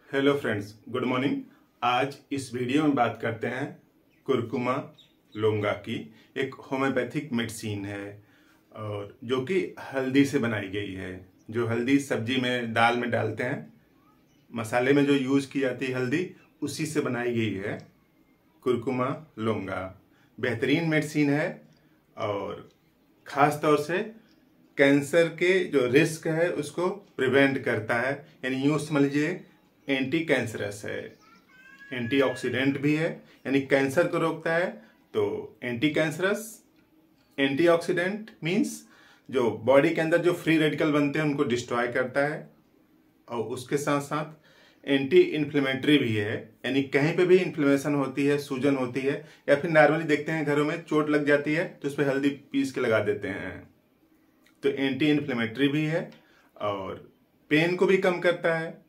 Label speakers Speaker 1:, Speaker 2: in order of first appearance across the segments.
Speaker 1: Hello friends, good morning. आज इस video में बात करते हैं कुरकुमा लोंगा की। एक होम्योपैथिक मेडिसिन है और जो कि हल्दी से बनाई गई है। जो हल्दी सब्जी में दाल में डालते हैं, मसाले में जो यूज की जाती है हल्दी, उसी से बनाई गई है कुरकुमा लोंगा। बेहतरीन मेडिसिन है और ख़ास तौर से कैंसर के जो रिस्क है उसको प्रिवेंट करता है। यानी यूँ समझ लीजिए एंटी कैंसरस है, एंटीऑक्सीडेंट भी है, यानी कैंसर को रोकता है। तो एंटी कैंसरस, एंटीऑक्सीडेंट मीन्स जो बॉडी के अंदर जो फ्री रेडिकल बनते हैं उनको डिस्ट्रॉय करता है, और उसके साथ साथ एंटी इन्फ्लेमेटरी भी है। यानी कहीं पे भी इन्फ्लेमेशन होती है, सूजन होती है, या फिर नॉर्मली देखते हैं घरों में चोट लग जाती है तो उस पर हल्दी पीस के लगा देते हैं। तो एंटी इन्फ्लेमेटरी भी है और पेन को भी कम करता है।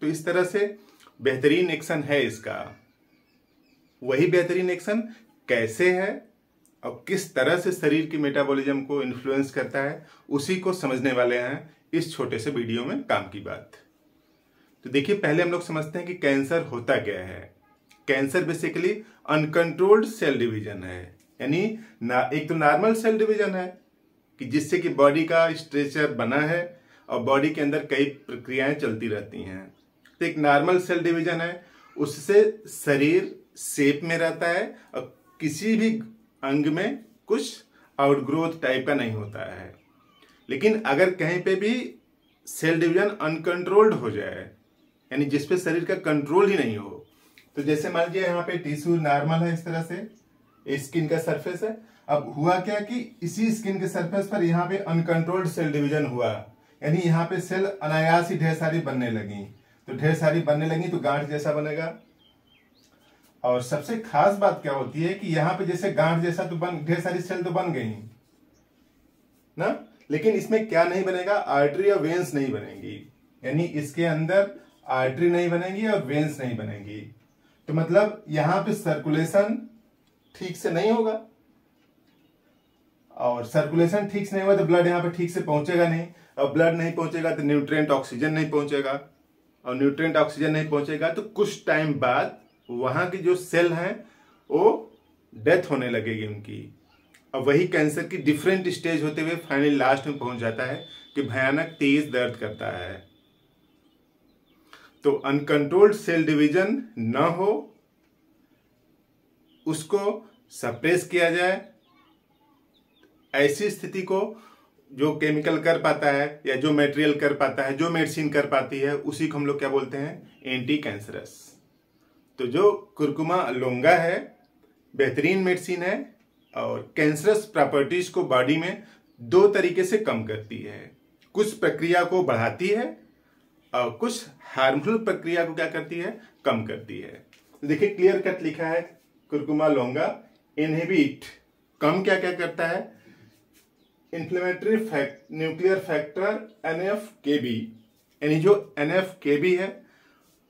Speaker 1: तो इस तरह से बेहतरीन एक्शन है इसका। वही बेहतरीन एक्शन कैसे है और किस तरह से शरीर की मेटाबॉलिज्म को इन्फ्लुएंस करता है, उसी को समझने वाले हैं इस छोटे से वीडियो में। काम की बात तो देखिए, पहले हम लोग समझते हैं कि कैंसर होता क्या है। Cancer basically uncontrolled cell division है। यानी एक तो नॉर्मल सेल डिवीजन है कि जिससे कि बॉडी का स्ट्रक्चर बना है और बॉडी के अंदर कई प्रक्रियाएं चलती रहती हैं। तो एक नॉर्मल सेल डिवीजन है, उससे शरीर शेप में रहता है और किसी भी अंग में कुछ आउटग्रोथ टाइप का नहीं होता है। लेकिन अगर कहीं पे भी सेल डिवीजन अनकंट्रोल्ड हो जाए, यानी जिसपे शरीर का कंट्रोल ही नहीं हो, तो जैसे मान लीजिए यहाँ पे टिश्यू नॉर्मल है, इस तरह से स्किन का सरफेस है। अब हुआ क्या कि इसी स्किन के सरफेस पर यहाँ पे अनकंट्रोल्ड सेल डिवीजन हुआ, यानी यहाँ पे सेल अनायास ही ढेर सारी बनने लगी। तो ढेर सारी बनने लगी तो गांठ जैसा बनेगा। और सबसे खास बात क्या होती है कि यहाँ पे जैसे गांठ जैसा तो ढेर सारी सेल तो बन गई ना, लेकिन इसमें क्या नहीं बनेगा, आर्टरी और वेन्स नहीं बनेगी। यानी इसके अंदर आर्टरी नहीं बनेगी और वेन्स नहीं बनेगी। तो मतलब यहाँ पे सर्कुलेशन ठीक से नहीं होगा, और सर्कुलेशन ठीक से नहीं होगा तो ब्लड यहाँ पे ठीक से पहुंचेगा नहीं, और ब्लड नहीं पहुंचेगा तो न्यूट्रिएंट ऑक्सीजन नहीं पहुंचेगा, और न्यूट्रिएंट ऑक्सीजन नहीं पहुंचेगा तो कुछ टाइम बाद वहां की जो सेल हैं वो डेथ होने लगेगी उनकी। और वही कैंसर की डिफरेंट स्टेज होते हुए फाइनली लास्ट में पहुंच जाता है कि भयानक तेज दर्द करता है। तो अनकंट्रोल्ड सेल डिवीजन न हो, उसको सप्रेस किया जाए। ऐसी स्थिति को जो केमिकल कर पाता है या जो मटेरियल कर पाता है, जो मेडिसिन कर पाती है, उसी को हम लोग क्या बोलते हैं, एंटी कैंसरस। तो जो कुरकुमा लोंगा है बेहतरीन मेडिसिन है और कैंसरस प्रॉपर्टीज को बॉडी में दो तरीके से कम करती है। कुछ प्रक्रिया को बढ़ाती है और कुछ हार्मफुल प्रक्रिया को क्या करती है, कम करती है। देखिए क्लियर कट लिखा है कुरकुमा लोंगा इनहिबिट, कम क्या क्या करता है, इन्फ्लेमेटरी न्यूक्लियर फैक्टर NF-kB। यानी जो NF-kB है,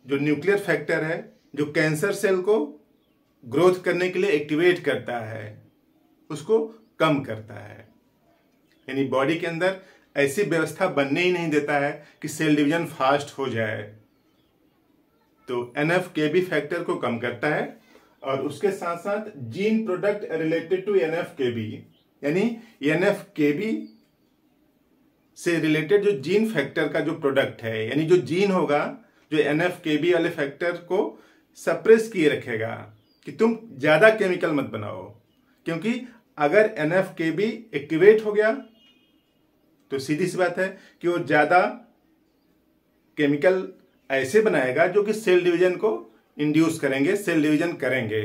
Speaker 1: जो न्यूक्लियर फैक्टर है, जो कैंसर सेल को ग्रोथ करने के लिए एक्टिवेट करता है, उसको कम करता है। यानी बॉडी के अंदर ऐसी व्यवस्था बनने ही नहीं देता है कि सेल डिवीजन फास्ट हो जाए। तो NF-kB फैक्टर को कम करता है और उसके साथ साथ gene product related to NF-kB, यानी NF-kB से रिलेटेड जो जीन फैक्टर का जो प्रोडक्ट है, यानी जो जीन होगा जो NF-kB वाले फैक्टर को सप्रेस किए रखेगा कि तुम ज्यादा केमिकल मत बनाओ। क्योंकि अगर NF-kB एक्टिवेट हो गया तो सीधी सी बात है कि वो ज्यादा केमिकल ऐसे बनाएगा जो कि सेल डिवीजन को इंड्यूस करेंगे, सेल डिवीजन करेंगे।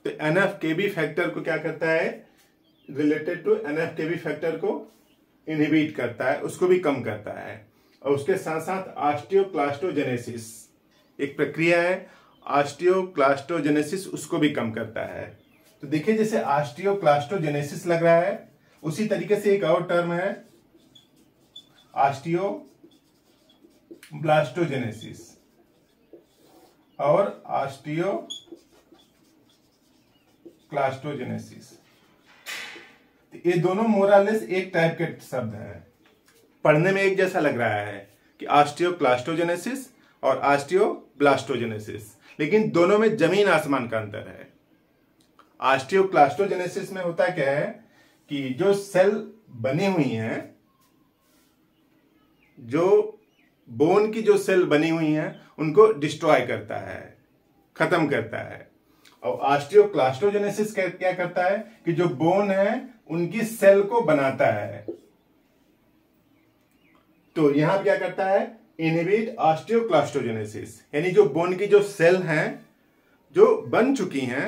Speaker 1: तो NF-kB फैक्टर को क्या करता है, रिलेटेड टू NF-kB फैक्टर को इनहिबिट करता है, उसको भी कम करता है। और उसके साथ साथ ऑस्टियोक्लास्टोजेनेसिस एक प्रक्रिया है, ऑस्टियोक्लास्टोजेनेसिस, उसको भी कम करता है। तो देखिए जैसे ऑस्टियोक्लास्टोजेनेसिस लग रहा है, उसी तरीके से एक और टर्म है ऑस्टियोब्लास्टोजेनेसिस और ऑस्टियोक्लास्टोजेनेसिस। ये दोनों मोरालेस एक टाइप के शब्द हैं, पढ़ने में एक जैसा लग रहा है कि ऑस्टियोक्लास्टोजेनेसिस और ऑस्टियोब्लास्टोजेनेसिस, लेकिन दोनों में जमीन आसमान का अंतर है। ऑस्टियोक्लास्टोजेनेसिस में होता क्या है कि जो सेल बनी हुई हैं, जो बोन की जो सेल बनी हुई हैं उनको डिस्ट्रॉय करता है, खत्म करता है। और ऑस्टियोक्लास्टोजेनेसिस क्या करता है कि जो बोन है उनकी सेल को बनाता है। तो यहां क्या करता है, इनहिबिट ऑस्टियोक्लास्टोजेनेसिस, यानी जो बोन की जो सेल हैं जो बन चुकी हैं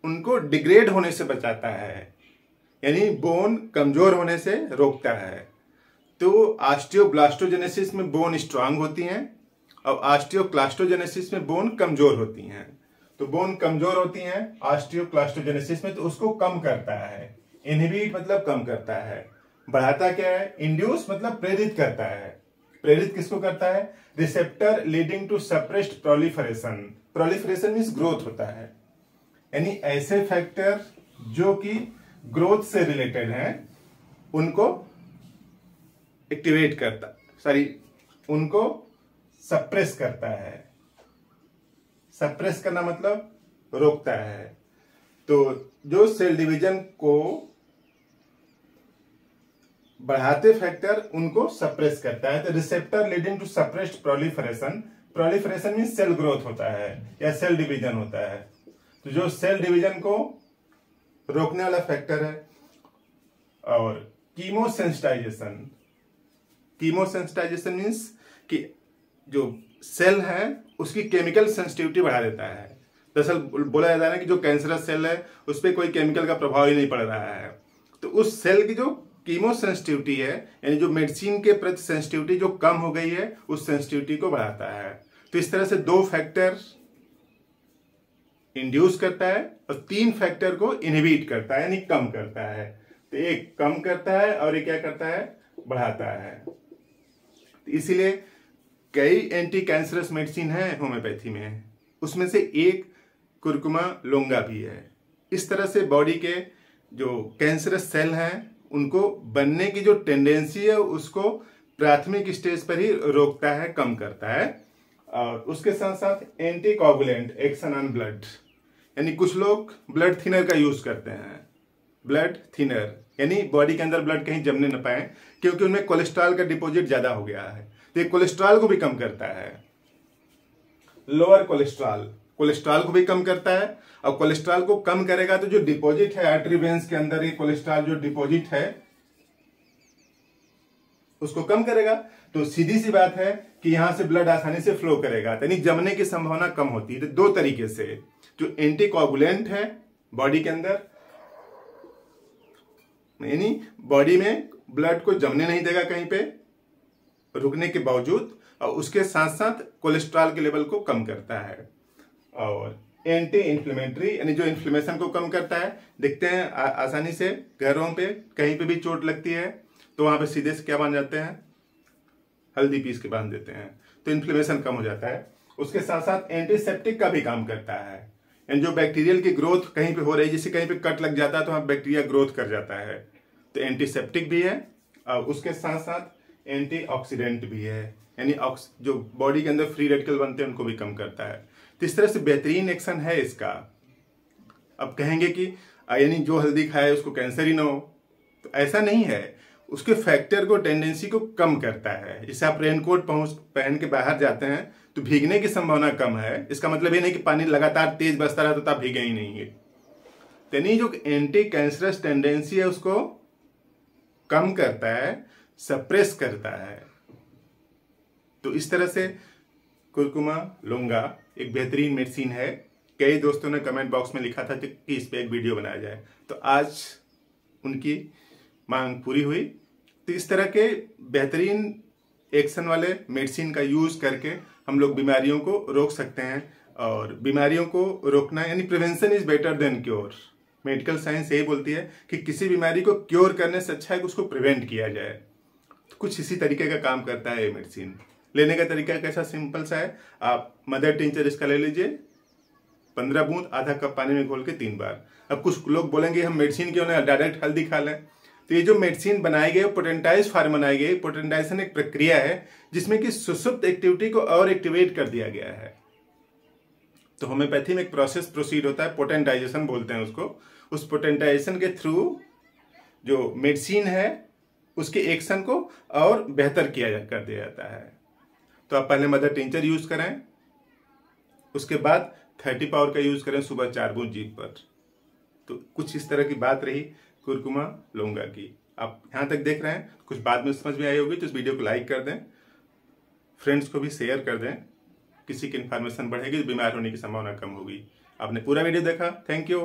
Speaker 1: उनको डिग्रेड होने से बचाता है, यानी बोन कमजोर होने से रोकता है। तो ऑस्टियोब्लास्टोजेनेसिस में बोन स्ट्रांग होती हैं और ऑस्टियोक्लास्टोजेनेसिस में बोन कमजोर होती हैं। तो बोन कमजोर होती हैं ऑस्टियोक्लास्टोजेनेसिस में, तो उसको कम करता है। इनहिबिट मतलब कम करता है। बढ़ाता क्या है, इंड्यूस मतलब प्रेरित करता है। प्रेरित किसको करता है, receptor leading to suppressed proliferation. Proliferation means growth होता है, यानी ऐसे फैक्टर जो कि ग्रोथ से रिलेटेड हैं उनको एक्टिवेट करता, उनको सप्रेस करता है। सप्रेस करना मतलब रोकता है। तो जो सेल डिवीजन को बढ़ाते फैक्टर उनको सप्रेस करता है। तो receptor leading to suppressed proliferation, proliferation mean cell growth होता है या सेल डिवीजन होता है। तो जो सेल डिवीजन को रोकने वाला फैक्टर है। और कीमोसेंसिटाइजेशन, कीमोसेंसिटाइजेशन मीन्स कि जो सेल है उसकी केमिकल सेंसिटिविटी बढ़ा देता है। दरअसल बोला जाता है ना कि जो कैंसरस सेल है उस पर कोई केमिकल का प्रभाव ही नहीं पड़ रहा है। तो उस सेल की जो कीमो सेंसिटिविटी है, यानी जो मेडिसिन के प्रति सेंसिटिविटी जो कम हो गई है, उस सेंसिटिविटी को बढ़ाता है। तो इस तरह से 2 फैक्टर इंड्यूस करता है और 3 फैक्टर को इनहिबिट करता है, यानी कम करता है। तो एक कम करता है और एक क्या करता है, बढ़ाता है। तो इसीलिए कई एंटी कैंसरस मेडिसिन है होम्योपैथी में, उसमें से एक कुरकुमा लोंगा भी है। इस तरह से बॉडी के जो कैंसरस सेल हैं उनको बनने की जो टेंडेंसी है उसको प्राथमिक स्टेज पर ही रोकता है, कम करता है। और उसके साथ साथ anti coagulant action on blood, यानी कुछ लोग ब्लड थिनर का यूज करते हैं। ब्लड थिनर यानी बॉडी के अंदर ब्लड कहीं जमने न पाए, क्योंकि उनमें कोलेस्ट्रॉल का डिपॉजिट ज्यादा हो गया है। तो ये कोलेस्ट्रॉल को भी कम करता है। लोअर कोलेस्ट्रॉल, कोलेस्ट्रॉल को भी कम करता है। और कोलेस्ट्रॉल को कम करेगा तो जो डिपॉजिट है आर्टरी वेन्स के अंदर, ये कोलेस्ट्रॉल जो डिपॉजिट है उसको कम करेगा। तो सीधी सी बात है कि यहां से ब्लड आसानी से फ्लो करेगा, यानी जमने की संभावना कम होती है। तो 2 तरीके से जो एंटी कोगुलेंट है बॉडी के अंदर, यानी बॉडी में ब्लड को जमने नहीं देगा कहीं पे रुकने के बावजूद, और उसके साथ साथ कोलेस्ट्रॉल के लेवल को कम करता है। और एंटी इन्फ्लेमेटरी, यानी जो इन्फ्लेमेशन को कम करता है। देखते हैं आसानी से घरों पे कहीं पे भी चोट लगती है तो वहां पे सीधे से क्या बांध जाते हैं, हल्दी पीस के बांध देते हैं, तो इन्फ्लेमेशन कम हो जाता है। उसके साथ साथ एंटीसेप्टिक का भी काम करता है, यानी जो बैक्टीरियल की ग्रोथ कहीं पे हो रही है, जैसे कहीं पे कट लग जाता है तो वहां बैक्टीरिया ग्रोथ कर जाता है, तो एंटीसेप्टिक भी है। और उसके साथ साथ एंटीऑक्सीडेंट भी है, यानी जो बॉडी के अंदर फ्री रेडिकल बनते हैं उनको भी कम करता है। तो इस तरह से बेहतरीन एक्शन है इसका। अब कहेंगे कि यानी जो हल्दी खाए उसको कैंसर ही ना हो, तो ऐसा नहीं है। उसके फैक्टर को, टेंडेंसी को कम करता है। जैसे आप रेनकोट पहन के बाहर जाते हैं तो भीगने की संभावना कम है, इसका मतलब ये नहीं कि पानी लगातार तेज बरसता रहा तो आप भीगे ही नहीं है। यानी जो एंटी कैंसरस टेंडेंसी है उसको कम करता है, सप्रेस करता है। तो इस तरह से कुरकुमा लोंगा एक बेहतरीन मेडिसिन है। कई दोस्तों ने कमेंट बॉक्स में लिखा था कि इस पे एक वीडियो बनाया जाए, तो आज उनकी मांग पूरी हुई। तो इस तरह के बेहतरीन एक्शन वाले मेडिसिन का यूज करके हम लोग बीमारियों को रोक सकते हैं। और बीमारियों को रोकना यानी prevention is better than cure. Medical science यही बोलती है कि किसी बीमारी को क्योर करने से अच्छा है कि उसको प्रिवेंट किया जाए। तो कुछ इसी तरीके का काम करता है ये मेडिसिन। लेने का तरीका कैसा सिंपल सा है, आप मदर टिंचर इसका ले लीजिए, 15 बूंद आधा कप पानी में घोल के 3 बार। अब कुछ लोग बोलेंगे हम मेडिसिन क्यों ना डायरेक्ट हल्दी खा लें, तो ये जो मेडिसिन बनाई गई पोटेंटाइज फार्म बनाई गई। पोटेंटाइजेशन एक प्रक्रिया है जिसमें कि सुषुप्त एक्टिविटी को और एक्टिवेट कर दिया गया है। तो होम्योपैथी में एक प्रोसेस प्रोसीड होता है, पोटेंटाइजेशन बोलते हैं उसको। उस पोटेंटाइजेशन के थ्रू जो मेडिसिन है उसके एक्शन को और बेहतर कर दिया जाता है। तो आप पहले मदर टिंचर यूज करें, उसके बाद 30 पावर का यूज करें सुबह 4 बूंद जीभ पर। तो कुछ इस तरह की बात रही कुरकुमा लौंगा की। आप यहाँ तक देख रहे हैं, कुछ बाद में समझ में आई होगी तो इस वीडियो को लाइक कर दें, फ्रेंड्स को भी शेयर कर दें। किसी की इन्फॉर्मेशन बढ़ेगी तो बीमार होने की संभावना कम होगी। आपने पूरा वीडियो देखा, थैंक यू।